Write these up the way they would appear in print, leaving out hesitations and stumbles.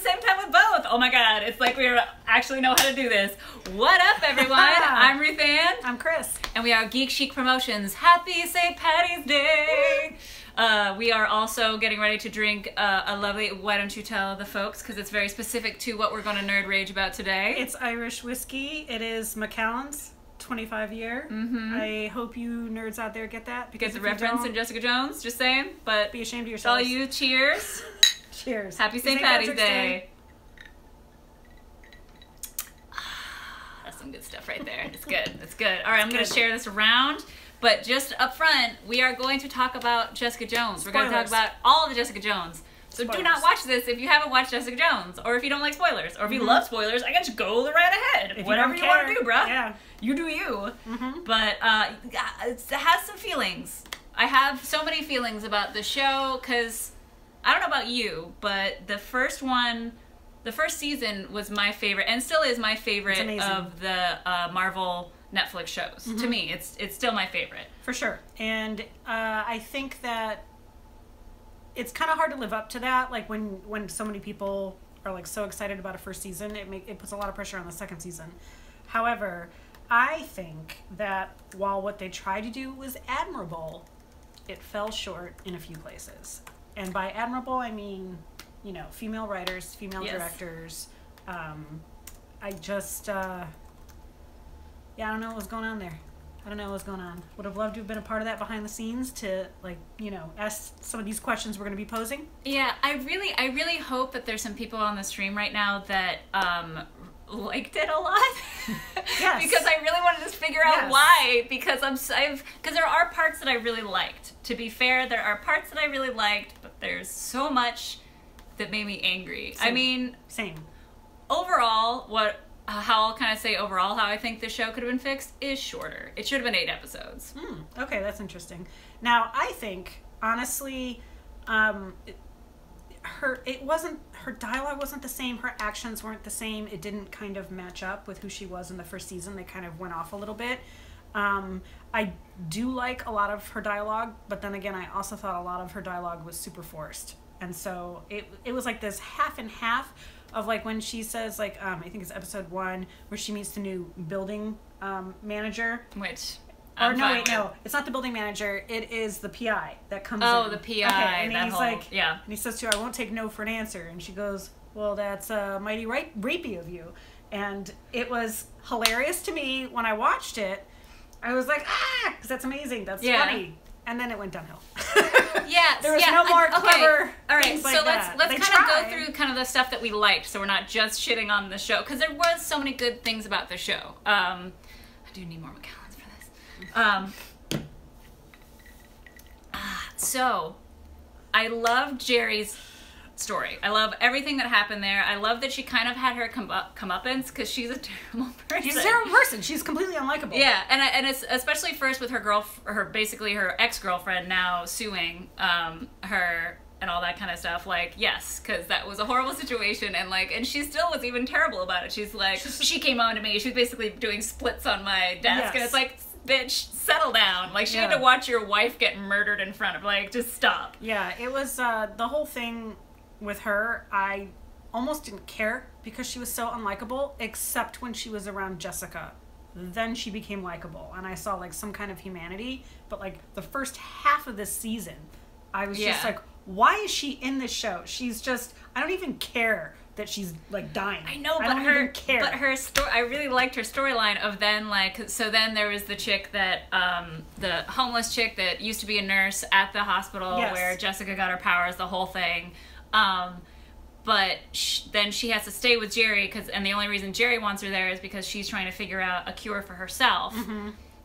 same time with both. Oh my god, it's like we actually know how to do this. What up, everyone? I'm Ruth Ann. I'm Chris. And we are GeekChic Promotions. Happy St. Paddy's Day! We are also getting ready to drink a lovely, why don't you tell the folks, because it's very specific to what we're going to nerd rage about today. It's Irish whiskey. It is Macallan's 25 year. I hope you nerds out there get that. Because the reference in Jessica Jones, just saying. But be ashamed of yourselves. All you, cheers. Cheers. Happy St. Paddy's Day. That's some good stuff right there. It's good. It's good. All right, I'm going to share this around. But just up front, we are going to talk about Jessica Jones. We're going to talk about all of the Jessica Jones. So do not watch this if you haven't watched Jessica Jones, or if you don't like spoilers, or if you love spoilers. I guess go right ahead. If whatever you want to do, bruh. Yeah. You do you. But it has some feelings. I have so many feelings about the show because I don't know about you, but the first season was my favorite, and still is my favorite of the Marvel Netflix shows. To me, it's still my favorite. For sure. And I think that it's kind of hard to live up to that. Like when so many people are like so excited about a first season, it puts a lot of pressure on the second season. However, I think that while what they tried to do was admirable, it fell short in a few places. And by admirable, I mean, you know, female writers, female directors. I just, yeah, I don't know what was going on there. I don't know what's going on. Would have loved to have been a part of that behind the scenes to, like, you know, ask some of these questions we're going to be posing. Yeah, I really hope that there's some people on the stream right now that liked it a lot. Yes. Because I really wanted to figure out why. Because because there are parts that I really liked. To be fair, there are parts that I really liked, but there's so much that made me angry. Same. I mean, same. Overall, how I'll kind of say overall how I think the show could have been fixed is shorter. It should have been 8 episodes. Okay, that's interesting. Now, I think, honestly, her dialogue wasn't the same, her actions weren't the same, it didn't kind of match up with who she was in the first season. They kind of went off a little bit. I do like a lot of her dialogue, but then again, I also thought a lot of her dialogue was super forced. And so it was like this half and half of like when she says like, I think it's episode 1 where she meets the new building manager. Which... no, it's not the building manager. It is the PI that comes in. Oh, the PI. Okay, and that he's whole, like, yeah. And he says to her, "I won't take no for an answer." And she goes, "Well, that's mighty rapey of you." And it was hilarious to me when I watched it. I was like, because that's amazing. That's funny. And then it went downhill. Yeah, there was no more clever. All right, things so like let's that. kind of go through kind of the stuff that we liked, so we're not just shitting on the show, because there was so many good things about the show. I do need more Macallans for this. So I love Jerry's story. I love everything that happened there. I love that she kind of had her comeuppance because she's a terrible person. She's a terrible person. She's completely unlikable. Yeah, and it's especially first with basically her ex-girlfriend now suing her and all that kind of stuff. Like, yes, because that was a horrible situation, and she still was even terrible about it. She's like, she came on to me. She was basically doing splits on my desk, and it's like, bitch, settle down. Like, she had to watch your wife get murdered in front of, like, just stop. Yeah, it was, the whole thing with her, I almost didn't care because she was so unlikable, except when she was around Jessica. Then she became likable, and I saw, like, some kind of humanity, but, like, the first half of this season, I was just like, why is she in this show? She's just, I don't even care that she's like dying. I know, but her story, I really liked her storyline of then, like, so then there was the chick that, the homeless chick that used to be a nurse at the hospital where Jessica got her powers, the whole thing. But then she has to stay with Jerry and the only reason Jerry wants her there is because she's trying to figure out a cure for herself.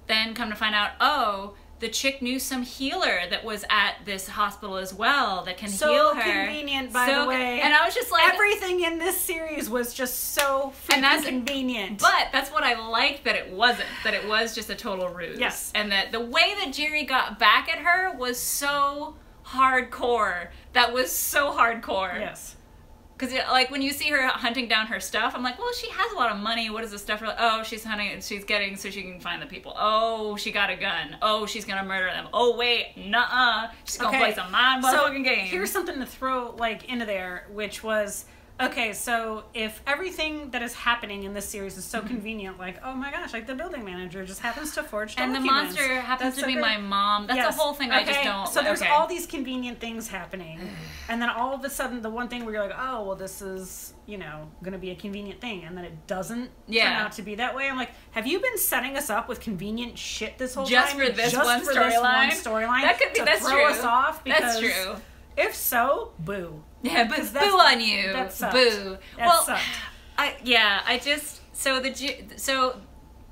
Then come to find out, oh, the chick knew some healer that was at this hospital as well that can heal her. So convenient, by the way. And I was just like... Everything in this series was just so freaking convenient. But that's what I liked, that it wasn't. That it was just a total ruse. Yes. And that the way that Jerry got back at her was so hardcore. That was so hardcore. Yes. Because, like, when you see her hunting down her stuff, I'm like, well, she has a lot of money. What is this stuff? Oh, she's hunting, she's getting so she can find the people. Oh, she got a gun. Oh, she's going to murder them. Oh, wait, nuh-uh. She's going to play some mind-motherfucking games. Here's something to throw, like, into there, which was, Okay, so if everything that is happening in this series is so convenient, like, oh my gosh, like the building manager just happens to forge documents. And the monster happens to be my mom. That's the whole thing I just don't... So there's all these convenient things happening. And then all of a sudden, the one thing where you're like, oh, well, this is, you know, going to be a convenient thing. And then it doesn't turn out to be that way. I'm like, have you been setting us up with convenient shit this whole time? For this one storyline? That could be, that's throw us off? That's true. If so, boo. Yeah, but boo on you. That sucked. Boo. That sucked. So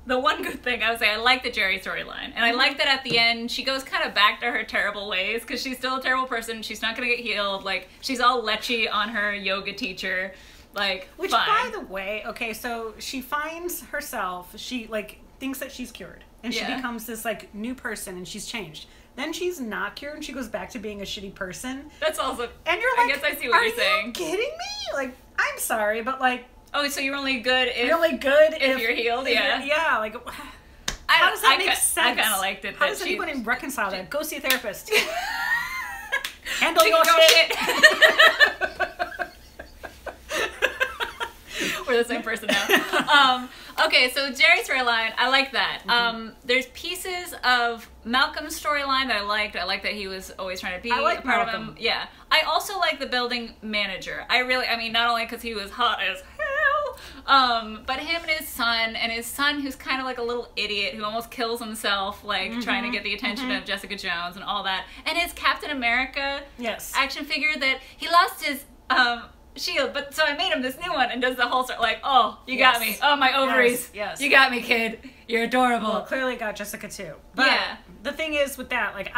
the one good thing I would say, I like the Jerry storyline, and I like that at the end she goes kind of back to her terrible ways because she's still a terrible person. She's not gonna get healed. Like she's all lechy on her yoga teacher. Like which, by the way, okay, so she finds herself. She like thinks that she's cured, and she becomes this like new person, and she's changed. Then she's not cured and she goes back to being a shitty person. That's also... And you're like, I guess I see what you're saying. Are you kidding me? Like, I'm sorry, but like... Oh, so you're only good if... if you're healed? Yeah. Yeah, like... How does that make sense? I kind of liked it. How does anybody reconcile that? Go see a therapist. Handle your shit. We're the same person now. Okay, so Jerry's storyline, I like that. There's pieces of Malcolm's storyline that I liked. I like that he was always trying to be a part Malcolm. of him. Yeah. I also like the building manager. I mean, not only because he was hot as hell, but him and his son who's kind of like a little idiot who almost kills himself, like trying to get the attention of Jessica Jones and all that. And his Captain America action figure that he lost his... shield, but so I made him this new one and does the whole sort like, oh, you got me. Oh, my ovaries. Yes. You got me, kid. You're adorable. Well, clearly got Jessica too. But the thing is with that, like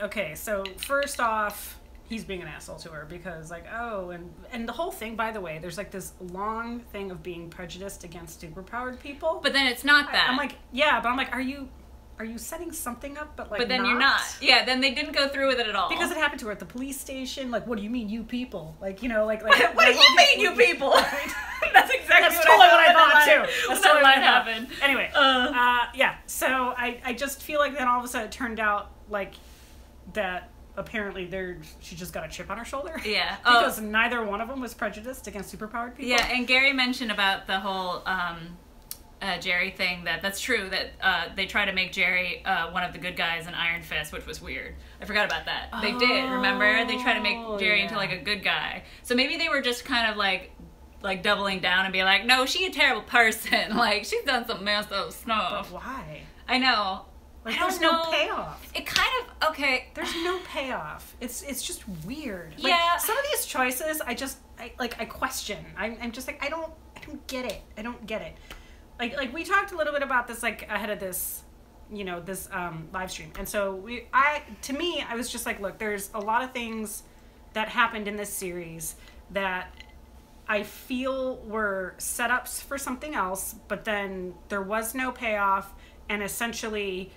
okay, so first off, he's being an asshole to her because like, oh, and the whole thing, by the way, there's like this long thing of being prejudiced against superpowered people. But then it's not that. I'm like, yeah, but I'm like, are you setting something up, but then you're not. Yeah, then they didn't go through with it at all. Because it happened to her at the police station. Like, what do you mean, you people? Like, you know, like what do you mean, you people? That's exactly totally what I thought too. That's totally what happened. Anyway, yeah. So I just feel like then all of a sudden it turned out like that. Apparently, she just got a chip on her shoulder. Yeah, because neither one of them was prejudiced against superpowered people. Yeah, and Gary mentioned about the whole. Jerry thing that's true that they try to make Jerry one of the good guys in Iron Fist, which was weird. I forgot about that. They did, remember? They tried to make Jerry into like a good guy. So maybe they were just kind of like doubling down and be like, no, she's a terrible person. Like she's done some messed up stuff. But why? I know. Like, there's no payoff. It kind of There's no payoff. It's just weird. Yeah. Like, some of these choices, I question. I'm just like I don't get it. I don't get it. Like we talked a little bit about this like ahead of this, you know, this live stream. And so I was just like, look, there's a lot of things that happened in this series that I feel were setups for something else, but then there was no payoff, and essentially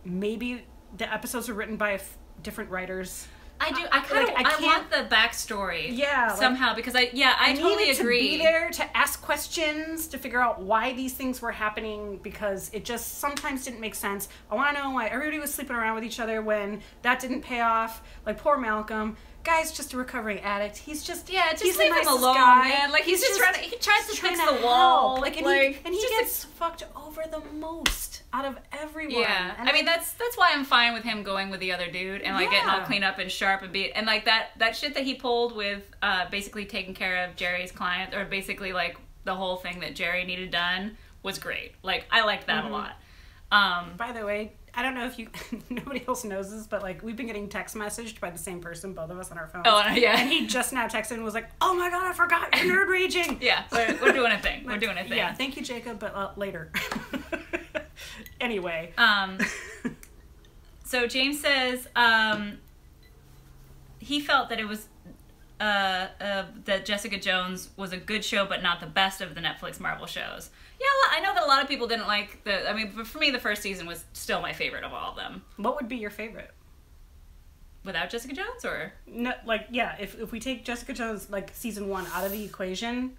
maybe the episodes were written by different writers. I want the backstory. Yeah. Somehow, because I totally agree. To be there to ask questions, to figure out why these things were happening, because it just sometimes didn't make sense. I want to know why everybody was sleeping around with each other when that didn't pay off. Like, poor Malcolm. Guy's just a recovering addict. He's just leave him alone, man. Like he tries to fix the wall. Like, and he gets fucked over the most out of everyone. Yeah, and I mean that's why I'm fine with him going with the other dude and like getting all clean up and sharp and beat and like that shit that he pulled with basically taking care of Jerry's client, or basically like the whole thing that Jerry needed done was great. Like I liked that a lot. By the way, I don't know if nobody else knows this, but like we've been getting text messaged by the same person, both of us on our phones. Oh, yeah. And he just now texted and was like, "Oh my god, I forgot you're nerd raging." Yeah, we're doing a thing. We're doing a thing. Yeah, thank you, Jacob, but later. Anyway. So James says he felt that it was that Jessica Jones was a good show, but not the best of the Netflix Marvel shows. Yeah, I know that a lot of people didn't like but for me, the first season was still my favorite of all of them. What would be your favorite? Without Jessica Jones, or? No, like, yeah, if we take Jessica Jones, like, season 1 out of the equation,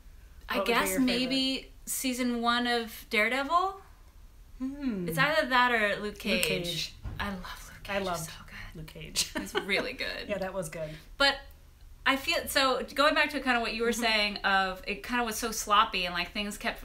I guess maybe season 1 of Daredevil? It's either that or Luke Cage. I love Luke Cage. I loved so good. Luke Cage. It's really good. Yeah, that was good. But I feel so going back to kind of what you were saying of it kind of was so sloppy and like things kept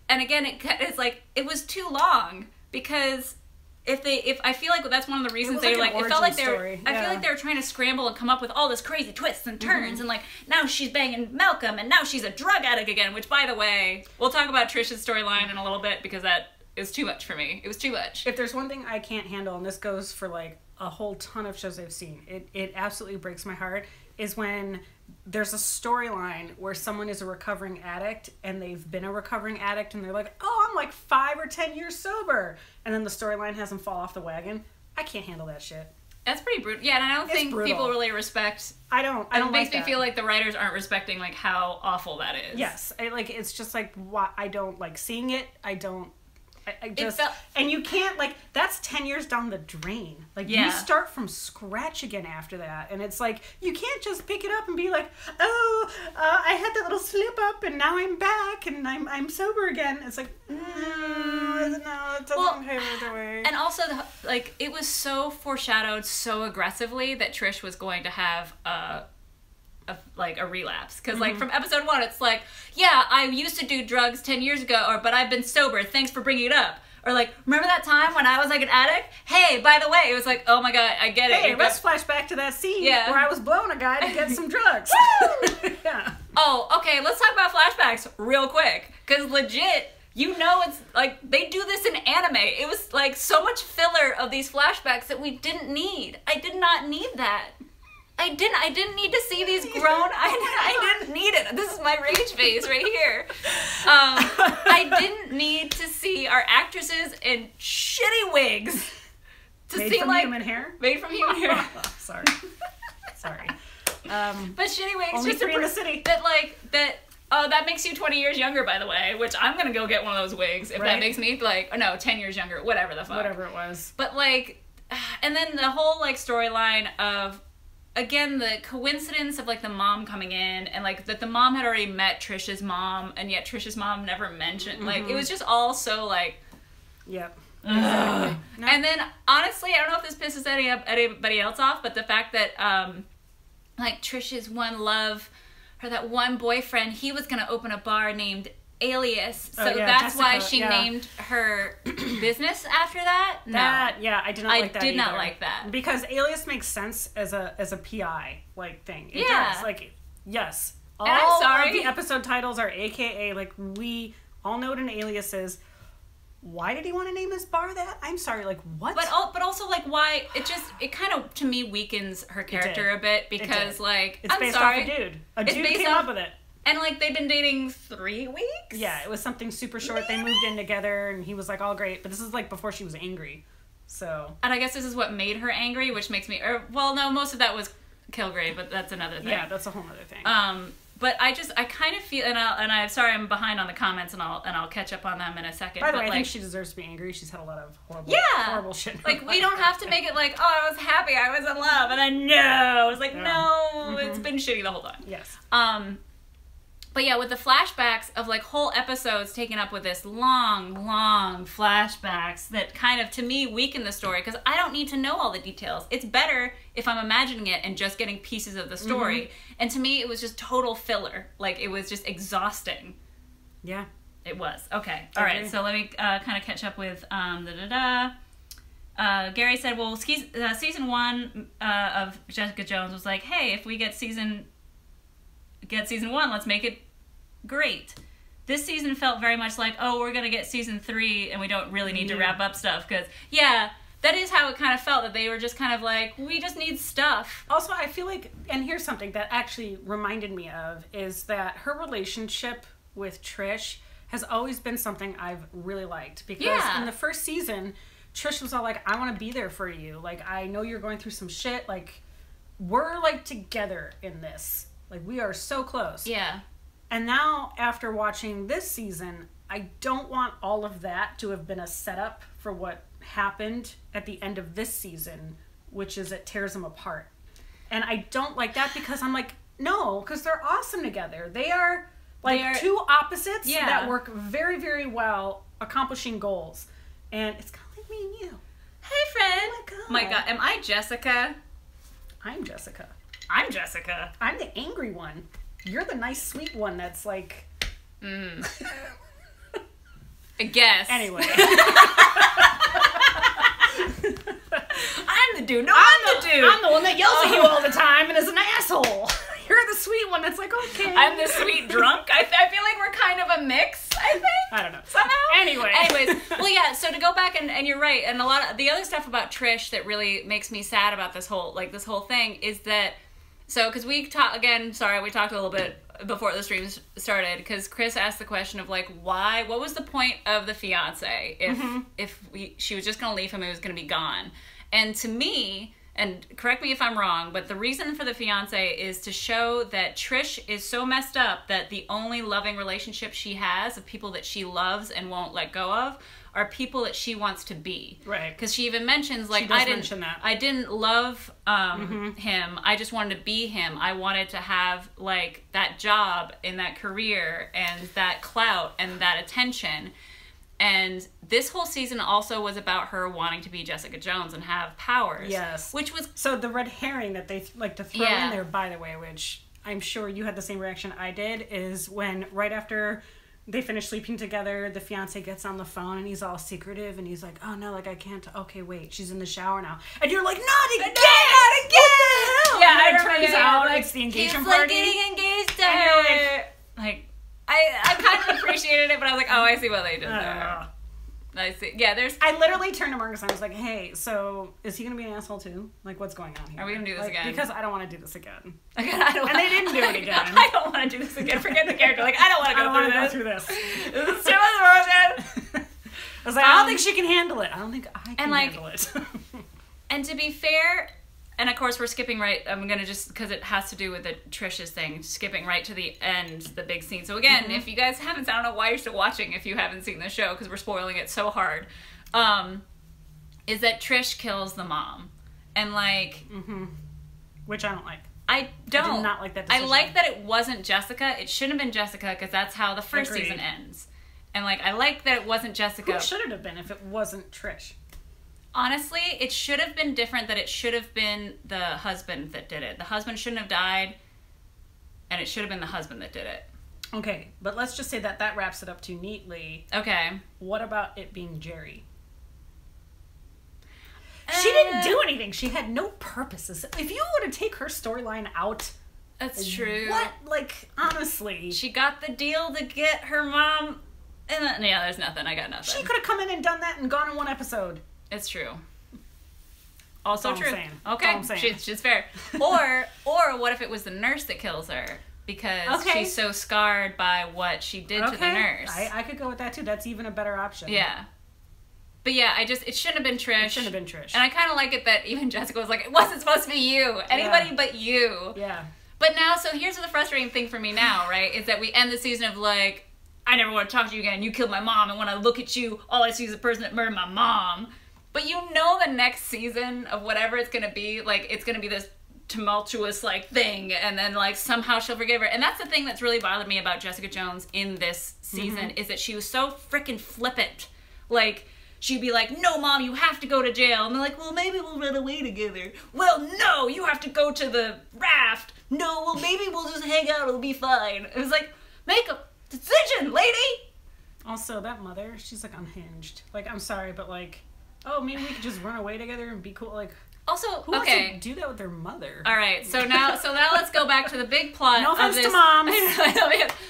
and again it's like it was too long because if I feel like that's one of the reasons they like it felt like they were I feel like they were trying to scramble and come up with all this crazy twists and turns and like now she's banging Malcolm and now she's a drug addict again, which by the way we'll talk about Trish's storyline in a little bit because that is too much for me. It was too much. If there's one thing I can't handle, and this goes for like a whole ton of shows I've seen, it absolutely breaks my heart, is when there's a storyline where someone is a recovering addict and they've been a recovering addict and they're like, oh, I'm like 5 or 10 years sober, and then the storyline has them fall off the wagon. I can't handle that shit. That's pretty brutal. Yeah, and I don't think people really respect. I don't. It makes me feel like the writers aren't respecting like how awful that is. Yes, it's just like I don't like seeing it. I don't. I just and you can't like that's 10 years down the drain. Like you start from scratch again after that, and it's like you can't just pick it up and be like, oh, I had that little slip up and now I'm back and I'm sober again. It's like no, it doesn't pave the way. And also like it was so foreshadowed so aggressively that Trish was going to have a relapse because like from episode 1 it's like, yeah, I used to do drugs 10 years ago but I've been sober, thanks for bringing it up. Or like, remember that time when I was like an addict? Hey, by the way, it was like, oh my god, I get it. Hey, let's flash back to that scene where I was blowing a guy to get some drugs. Yeah. Oh, okay, let's talk about flashbacks real quick because legit, you know, it's like they do this in anime. It was like so much filler of these flashbacks that we didn't need. I did not need that. I didn't need to see these grown. I didn't need it. This is my rage face right here. I didn't need to see our actresses in shitty wigs. Made from human hair. Made from human hair. Sorry. But shitty wigs. Only 3 in the city. That. Oh, that makes you 20 years younger, by the way. Which I'm gonna go get one of those wigs if that makes me like 10 years younger. Whatever the fuck. Whatever it was. But like, and then the whole like storyline of. Again, the coincidence of, like, the mom coming in and, like, that the mom had already met Trish's mom and yet Trish's mom never mentioned. Like, it was just all so, like... Yep. Exactly. No. And then, honestly, I don't know if this pisses anybody else off, but the fact that, like, Trish's one love, or that one boyfriend, he was going to open a bar named Alias. So that's Jessica, why she named her business after that? No. I did not like that I did not either. Like that. Because Alias makes sense as a PI, like, thing. It does. Like, yes. All of the episode titles are AKA, like, we all know what an alias is. Why did he want to name his bar that? I'm sorry, like, what? But also, like, why... It kind of, to me, weakens her character a bit because, like, it's based off a dude. A dude came up with it. And, like, they've been dating 3 weeks? Yeah, it was something super short. They moved in together, and he was, like, all great. But this is, like, before she was angry. So... And I guess this is what made her angry, which makes me... well, no, most of that was Kilgrave, but that's another thing. Yeah, that's a whole other thing. But I kind of feel... And I'm sorry, I'm behind on the comments, and I'll catch up on them in a second. By the way, like, I think she deserves to be angry. She's had a lot of horrible shit. Like, we don't have to make it like, oh, I was happy, I was in love, and I know. It's like, no, it's been shitty the whole time. Yes. But yeah, with the flashbacks of like whole episodes taken up with this long flashbacks that kind of, to me, weaken the story because I don't need to know all the details. It's better if I'm imagining it and just getting pieces of the story. And to me, it was just total filler. Like, it was just exhausting. Yeah. It was. Okay. All right. So let me kind of catch up with Gary said, well, season 1 of Jessica Jones was like, hey, if we get season 1, let's make it great. This season felt very much like, oh, we're going to get season 3 and we don't really need to wrap up stuff because, that is how it kind of felt, that they were just kind of like, we just need stuff. Also, I feel like, and here's something that actually reminded me of, is that her relationship with Trish has always been something I've really liked because in the first season, Trish was all like, I want to be there for you. Like, I know you're going through some shit. Like, we're like together in this. Like, we are so close. Yeah. And now, after watching this season, I don't want all of that to have been a setup for what happened at the end of this season, which is it tears them apart. And I don't like that because I'm like, no, because they're awesome together. They are like two opposites that work very, very well accomplishing goals. And it's kind of like me and you. Hey, friend. Oh my God. Am I Jessica? I'm Jessica. I'm Jessica. I'm the angry one. You're the nice, sweet one that's like... I guess. Anyway. I'm the dude. No, I'm the dude. I'm the one that yells at you all the time and is an asshole. You're the sweet one that's like, okay. I'm the sweet drunk. I feel like we're kind of a mix, I think. I don't know. Somehow. Anyways. Well, yeah, so to go back, and you're right, and a lot of the other stuff about Trish that really makes me sad about this whole thing is that, so, because we talked a little bit before the stream started, because Chris asked the question of, like, what was the point of the fiance if she was just going to leave him and he was going to be gone? And to me, and correct me if I'm wrong, but the reason for the fiance is to show that Trish is so messed up that the only loving relationship she has of people that she loves and won't let go of are people that she wants to be. Right. Because she even mentions, like, I didn't love him. I just wanted to be him. I wanted to have, like, that job and that career and that clout and that attention. And this whole season also was about her wanting to be Jessica Jones and have powers. Yes. Which was... So the red herring that they like to throw in there, by the way, which I'm sure you had the same reaction I did, is when right after they finish sleeping together, the fiance gets on the phone and he's all secretive and he's like, oh no, like I can't, okay, wait, she's in the shower now. And you're like, not again! Not again! Yeah, and it turns out it's the engagement party. He's like getting engaged to her. Like, I kind of appreciated it, but I was like, oh, I see what they did there. I see. Yeah, I literally turned to Marcus and I was like, hey, so is he going to be an asshole too? Like, what's going on here? Are we going to do this again? Because I don't want to do this again. And they didn't do it again. I don't want to do this again. Forget the character. Like, I don't want to go through this. This is too much version. I was like, I don't think she can handle it. I don't think I can handle it. And to be fair... And of course, we're skipping right. I'm gonna just because it has to do with the Trish's thing. Skipping right to the end, the big scene. So again, if you guys haven't, I don't know why you're still watching if you haven't seen the show because we're spoiling it so hard. Is that Trish kills the mom, and like, which I don't like. I don't. I did not like that decision. I like that it wasn't Jessica. It shouldn't have been Jessica because that's how the first season ends. And like, I like that it wasn't Jessica. Who should it have been if it wasn't Trish? Honestly, it should have been different, that it should have been the husband that did it. The husband shouldn't have died, and it should have been the husband that did it. Okay, but let's just say that wraps it up too neatly. Okay. What about it being Jerry? She didn't do anything. She had no purposes. If you were to take her storyline out... That's true. What? Like, honestly. She got the deal to get her mom... And then, yeah, there's nothing. I got nothing. She could have come in and done that and gone in one episode. It's true. Also true. Okay, she's fair. Or what if it was the nurse that kills her because she's so scarred by what she did to the nurse? I could go with that too. That's even a better option. Yeah. But yeah, it shouldn't have been Trish. It shouldn't have been Trish. And I kind of like it that even Jessica was like, it wasn't supposed to be you. Anybody but you. Yeah. But now, so here's the frustrating thing for me now, right? Is that we end the season of like, I never want to talk to you again. You killed my mom. And when I look at you, all I see is the person that murdered my mom. But you know the next season of whatever it's going to be, like, it's going to be this tumultuous, like, thing, and then, like, somehow she'll forgive her. And that's the thing that's really bothered me about Jessica Jones in this season, is that she was so freaking flippant. Like, she'd be like, no, Mom, you have to go to jail. And they're like, well, maybe we'll run away together. Well, no, you have to go to the raft. No, well, maybe we'll just hang out, it'll be fine. It was like, make a decision, lady! Also, that mother, she's, like, unhinged. Like, I'm sorry, but, like... Oh, maybe we could just run away together and be cool. Like, also, who wants to do that with their mother? All right, so now let's go back to the big plot. No offense of this. to moms.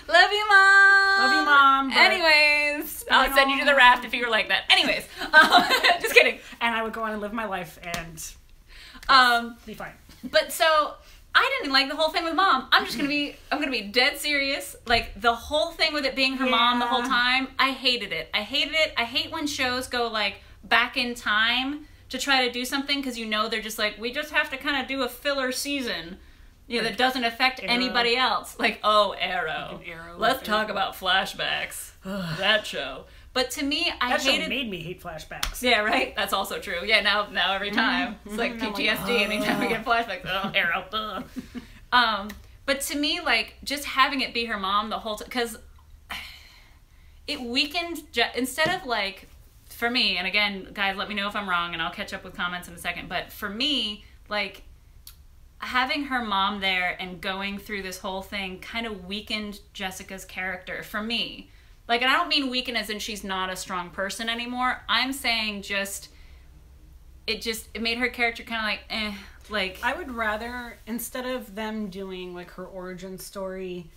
Love you, Mom. Love you, Mom. Anyways, I'll send you to the raft if you were like that. Anyways, just kidding. And I would go on and live my life and be fine. But so I didn't like the whole thing with Mom. I'm gonna be dead serious. Like the whole thing with it being her mom the whole time. I hated it. I hate when shows go like back in time to try to do something because you know they're just like, we just have to kind of do a filler season, you know, that doesn't affect anybody else. Like, oh, Arrow. Let's talk about flashbacks. That show. But to me, I hated... That show made me hate flashbacks. Yeah, right? That's also true. Yeah, now every time. It's like PTSD anytime we get flashbacks. Oh, Arrow. But to me, like, just having it be her mom the whole time... Because it weakened... Instead of, like... For me, and again, guys, let me know if I'm wrong, and I'll catch up with comments in a second, but for me, like, having her mom there and going through this whole thing kind of weakened Jessica's character for me. Like, and I don't mean weaken as in she's not a strong person anymore. I'm saying it made her character kind of like, eh. Like, I would rather, instead of them doing, like, her origin story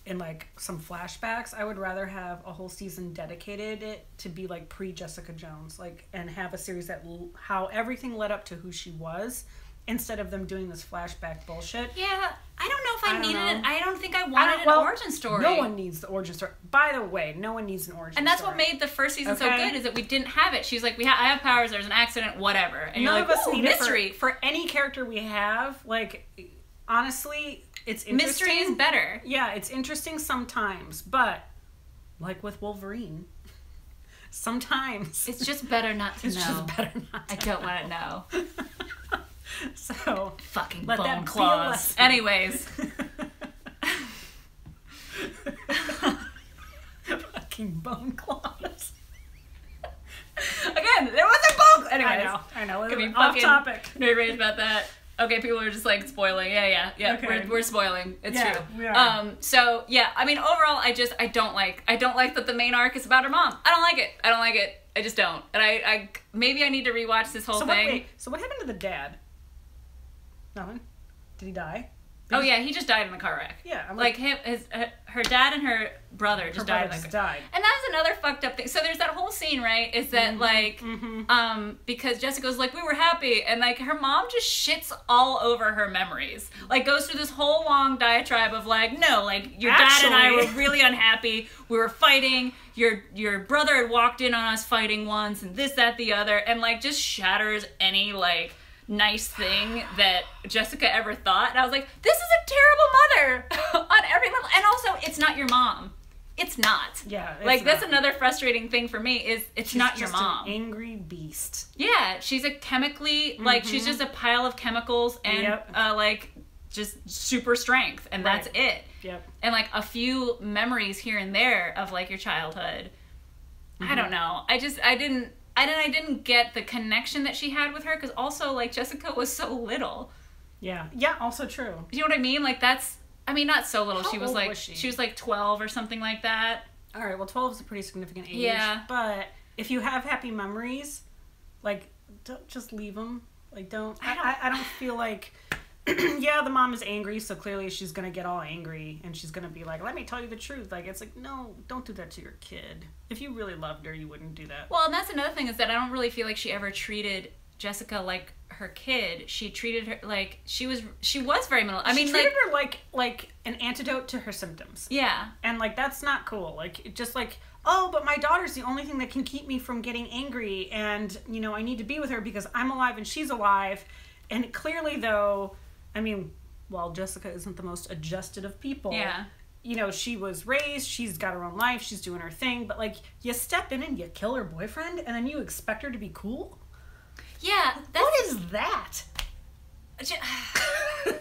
in, like, some flashbacks, I would rather have a whole season dedicated it to be, like, pre-Jessica Jones. Like, and have a series that, how everything led up to who she was, instead of them doing this flashback bullshit. Yeah, I don't know if I needed it. I don't think I wanted an origin story. No one needs the origin story. By the way, no one needs an origin story. And that's what made the first season so good, is that we didn't have it. She's like, I have powers, there's an accident, whatever. And none you're like, of us need mystery. For any character we have, like, honestly, it's interesting. Mystery is better. Yeah, it's interesting sometimes, but, like with Wolverine, sometimes... It's just better not to know. It's just better not to I don't want to know. So fucking let bone that claws. Anyways. Fucking bone claws. Again, there wasn't bone. Anyways, I know. Could be off topic. No rage about that. Okay, people are just like spoiling. Yeah. Okay. We're spoiling. It's true. We are. So yeah, I mean, overall, I don't like that the main arc is about her mom. I don't like it. I just don't. And I maybe I need to rewatch this whole thing. So what happened to the dad? Nothing. Did he die? Oh yeah, he just died in a car wreck. Yeah, I'm like her dad and her brother just died. And that's another fucked up thing. So there's that whole scene, right? Is that because Jessica's like, we were happy, and like her mom just shits all over her memories. Like goes through this whole long diatribe of like, no, like your dad and I were really unhappy. We were fighting. Your brother had walked in on us fighting once, and this, that, the other, and like just shatters any like nice thing that Jessica ever thought. And I was like, this is a terrible mother on every level. And also, it's not your mom. It's not. Yeah. Like, that's another frustrating thing for me is she's not your mom. An angry beast. Yeah. She's a chemically, like, she's just a pile of chemicals and, like, just super strength. And that's it. Yep. And, like, a few memories here and there of, like, your childhood. I don't know. I didn't get the connection that she had with her, because also, like, Jessica was so little. Yeah. Yeah, also true. You know what I mean? Like, that's... I mean, not so little. How she was old like... was she? She was, like, 12 or something like that. All right, well, 12 is a pretty significant age. Yeah. But if you have happy memories, like, don't just leave them. Like, don't... I don't feel like... yeah, the mom is angry, so clearly she's going to get all angry, and she's going to be like, let me tell you the truth. Like, it's like, no, don't do that to your kid. If you really loved her, you wouldn't do that. Well, and that's another thing, is that I don't really feel like she ever treated Jessica like her kid. She treated her like... She was very middle... She treated her like an antidote to her symptoms. Yeah. And, like, that's not cool. Like, it just like... Oh, but my daughter's the only thing that can keep me from getting angry, and, you know, I need to be with her because I'm alive and she's alive. And clearly, though... I mean, while Jessica isn't the most adjusted of people, you know, she was raised, she's got her own life, she's doing her thing, but, like, you step in and you kill her boyfriend, and then you expect her to be cool? Yeah. What is that?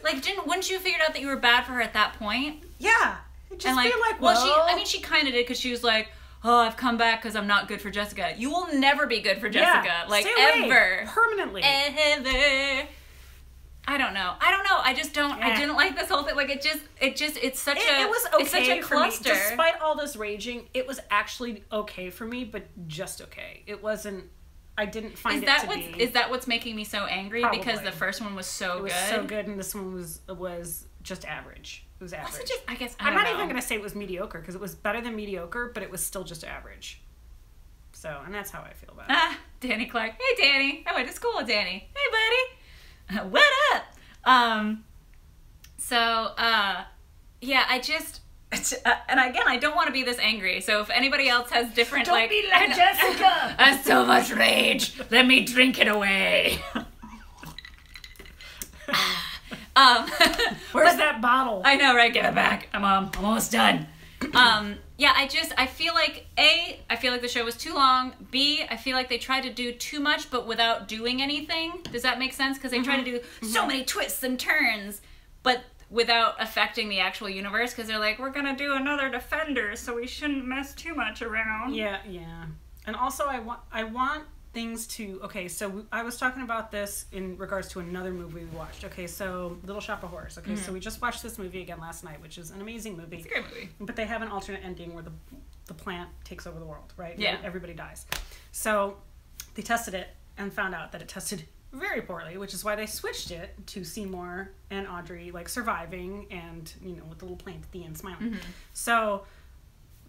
Like, wouldn't you have figured out that you were bad for her at that point? Yeah. Just and, like, be like, well... she kind of did, because she was like, oh, I've come back because I'm not good for Jessica. You will never be good for Jessica. Yeah, like, stay away. Ever. Permanently. Ever. I don't know. I just don't. I didn't like this whole thing. Like, it's such it was okay it's such a cluster. For me. Despite all this raging, it was actually okay for me, but just okay. It wasn't. I didn't find Is that what's making me so angry? Probably. Because the first one was so good. It was so good, and this one was just average. It was average. Was it just? I guess I'm not even going to say it was mediocre, because it was better than mediocre, but it was still just average. So, and that's how I feel about it. Danny Clark. Hey, Danny. I went to school with Danny. Hey, buddy. What up? Yeah, I just, and again, I don't want to be this angry, so if anybody else has different, don't be like Jessica! I have so much rage, let me drink it away. Where's that bottle? I know, right? Give it back. I'm almost done. Yeah, I feel like, A, I feel like the show was too long. B, I feel like they tried to do too much, but without doing anything. Does that make sense? Because they tried to do so many twists and turns, but without affecting the actual universe. Because they're like, we're going to do another Defender, so we shouldn't mess too much around. Yeah. And also, I want things to... Okay, so I was talking about this in regards to another movie we watched. Okay, so Little Shop of Horrors. Okay, so we just watched this movie again last night, which is an amazing movie. It's a great movie. But they have an alternate ending where the plant takes over the world, right? Yeah. Everybody dies. So they tested it and found out that it tested very poorly, which is why they switched it to Seymour and Audrey, like, surviving and, you know, with the little plant at the end smiling. So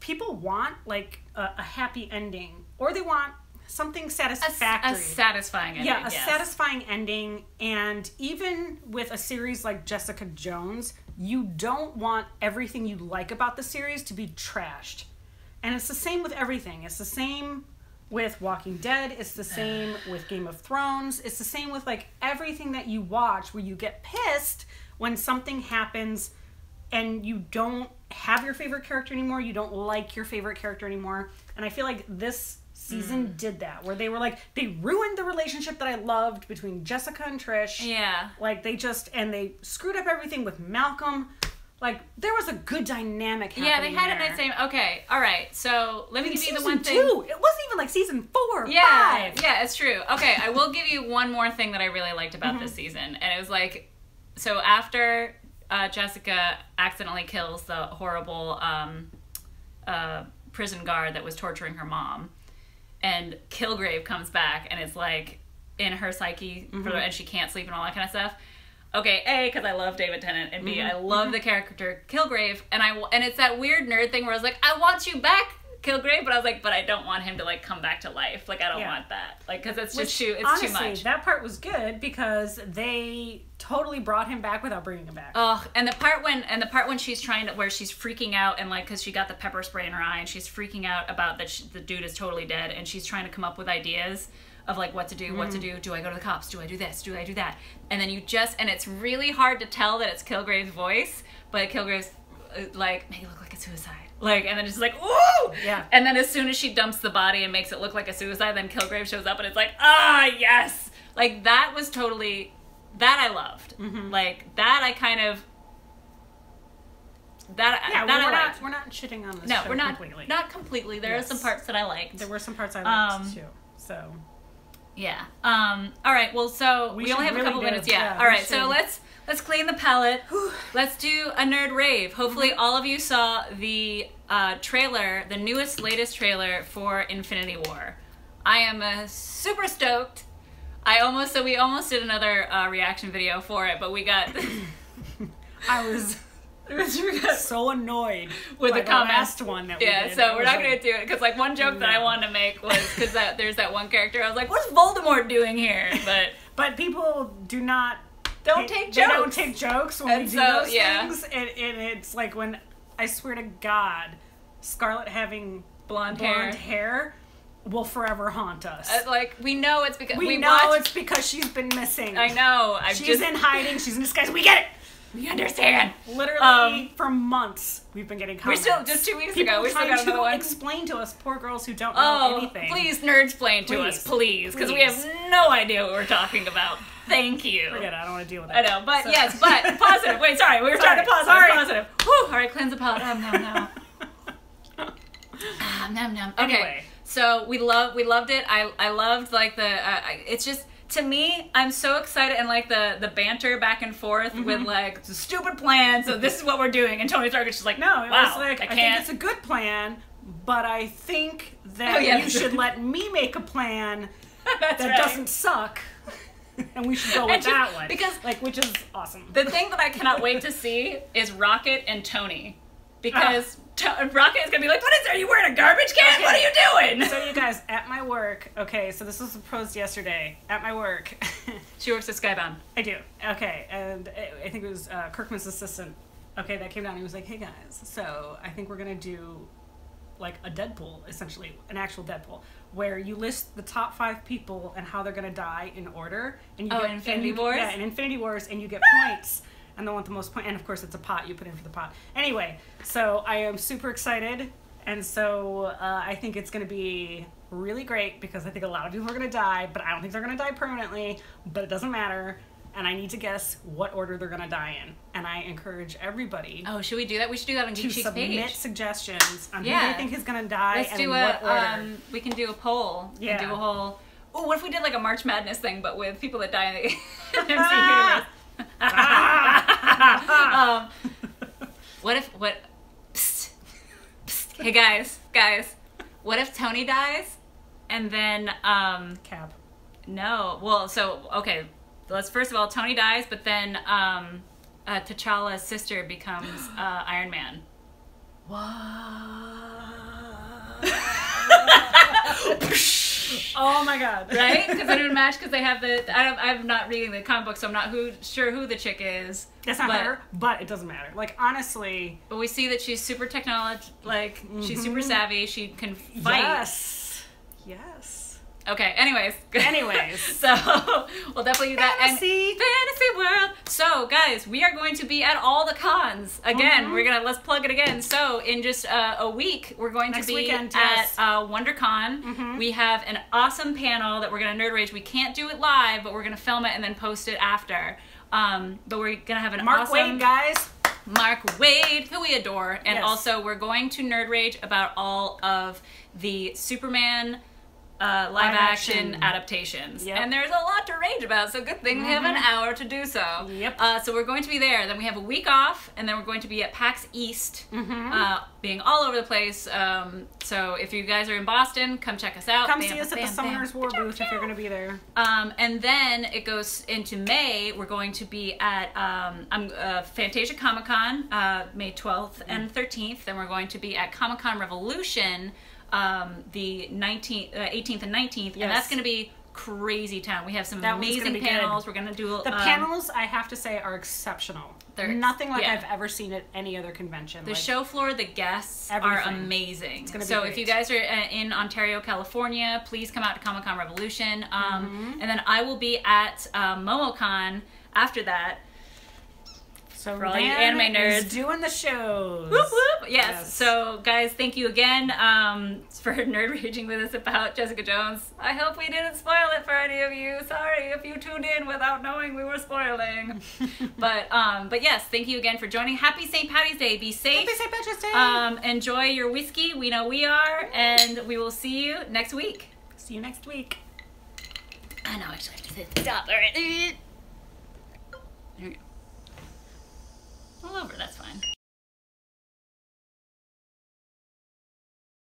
people want, like, a happy ending, or they want something satisfactory. A satisfying ending. Yeah, satisfying ending. And even with a series like Jessica Jones, you don't want everything you like about the series to be trashed. And it's the same with everything. It's the same with Walking Dead. It's the same with Game of Thrones. It's the same with, like, everything that you watch, where you get pissed when something happens and you don't have your favorite character anymore. You don't like your favorite character anymore. And I feel like this season did that, where they were like, they ruined the relationship that I loved between Jessica and Trish. Yeah. Like, they screwed up everything with Malcolm. Like, there was a good dynamic happening. Yeah, they had a nice name. Okay, all right. So let me give you the one thing. Season 2, it wasn't even like season 4 or 5. Yeah, it's true. Okay, I will give you one more thing that I really liked about this season, and it was like, so after Jessica accidentally kills the horrible prison guard that was torturing her mom, and Kilgrave comes back and it's like in her psyche, and she can't sleep and all that kind of stuff. Okay, A, because I love David Tennant, and B, I love the character Kilgrave, and it's that weird nerd thing where I was like, I want you back, Kilgrave, but I was like, but I don't want him to, like, come back to life. Like, I don't want that. Like, because it's just honestly, too much. That part was good because they totally brought him back without bringing him back. Oh, and the part when she's trying to, where she's freaking out and, like, because she got the pepper spray in her eye and she's freaking out about that the dude is totally dead, and she's trying to come up with ideas of, like, what to do, do I go to the cops, do I do this, do I do that, and then and it's really hard to tell that it's Kilgrave's voice, but Kilgrave's like, make it look like a suicide, like, and then it's like, ooh, yeah, and then as soon as she dumps the body and makes it look like a suicide, then Kilgrave shows up and it's like, yes, like, that was totally, that I loved, like, that I kind of, we're not shitting on this no, show we're not completely. Not completely. There are some parts that I liked. There were some parts I liked too. So yeah. All right. Well, so we only have a couple minutes. Yeah. All right. So let's clean the palette. Let's do a nerd rave. Hopefully, all of you saw the trailer, the latest trailer for Infinity War. I am super stoked. We almost did another reaction video for it, but we got. I was so annoyed with the last one that we did. So we're not going to do it because, like, one joke that I wanted to make was because there's that one character I was like, what's Voldemort doing here? But people don't take jokes. They don't take jokes when we do those things, and it's like, when I swear to God, Scarlett having blonde hair will forever haunt us. Like, we know it's because it's because she's been missing. I know. She's in hiding. She's in disguise. We get it. We understand. Literally, for months, we've been getting comments. We still, just 2 weeks ago, we still got another one. Explain to us, poor girls who don't know anything. Please, nerdsplain to us, please. Because we have no idea what we're talking about. Thank you. Forget it, I don't want to deal with it. I know, but yes, but positive. Wait, sorry, we were starting to positive. Whew, all right, cleanse the palate. Nom. Nom. Okay, anyway. So we loved it. I loved, like, it's just, to me, I'm so excited, and, like, the banter back and forth with, like, the stupid plan, so this is what we're doing, and Tony Stark is just like, no, wow, like, I think it's a good plan, but I think that you should let me make a plan that doesn't suck, and we should go with that one, because, like, which is awesome. The thing that I cannot wait to see is Rocket and Tony, because Rocket is going to be like, are you wearing a garbage can? Okay. What are you doing? So, you guys, at my work, okay, so this was proposed yesterday. At my work. She works at Skybound. I do. Okay, and I think it was Kirkman's assistant, okay, that came down and he was like, hey, guys, so I think we're going to do, like, a Deadpool, essentially, an actual Deadpool, where you list the top 5 people and how they're going to die in order. And you get Infinity Wars? Yeah, in Infinity Wars, and you get points. And the one with the most points, and of course it's a pot, you put in for the pot. Anyway, so I am super excited, and so I think it's going to be really great, because I think a lot of people are going to die, but I don't think they're going to die permanently, but it doesn't matter, and I need to guess what order they're going to die in. And I encourage everybody... Oh, should we do that? We should do that on GeekChic's page. To submit suggestions on who they think is going to die and in what order. We can do a poll. Yeah. Do a whole... Oh, what if we did like a March Madness thing, but with people that die in the MC universe? Psst, psst. Hey guys, what if Tony dies, and then Cap. No, well, so okay, let's first of all, Tony dies, but then T'Challa's sister becomes Iron Man. Oh my god! Right? Because it would match. Because they have I'm not reading the comic book, so I'm not sure who the chick is. That's not her, but it doesn't matter. Like honestly, but we see that she's super she's super savvy. She can fight. Yes. Okay. Anyways. So we'll definitely do that. Fantasy world. So guys, we are going to be at all the cons again. Let's plug it again. So in just a week, we're going to be at WonderCon. We have an awesome panel that we're gonna nerd rage. We can't do it live, but we're gonna film it and then post it after. But we're gonna have an Mark Waid, guys. Mark Waid, who we adore, and also we're going to nerd rage about all of the Superman live action adaptations. And there's a lot to rage about, so good thing we have an hour to do so. So we're going to be there. Then we have a week off, and then we're going to be at PAX East, being all over the place. So if you guys are in Boston, come check us out. Come see us at the Summoners War booth if you're going to be there. And then it goes into May. We're going to be at Fantasia Comic-Con, May 12th and 13th. Then we're going to be at Comic-Con Revolution, the 18th and 19th, and that's going to be crazy town. We have some amazing panels. We're going to do the panels. I have to say are exceptional. They're nothing like I've ever seen at any other convention. The show floor, the guests are amazing. It's gonna be great. If you guys are in Ontario, California, please come out to Comic-Con Revolution. And then I will be at MomoCon after that. So for all you anime nerds doing the shows. Whoop, whoop. Yes. So guys, thank you again for nerd raging with us about Jessica Jones. I hope we didn't spoil it for any of you. Sorry if you tuned in without knowing we were spoiling. but yes, thank you again for joining. Happy St. Paddy's Day. Be safe. Happy St. Patrick's Day. Enjoy your whiskey. We know we are, and we will see you next week. See you next week. I know. Actually, I have to stop. All right. There we go.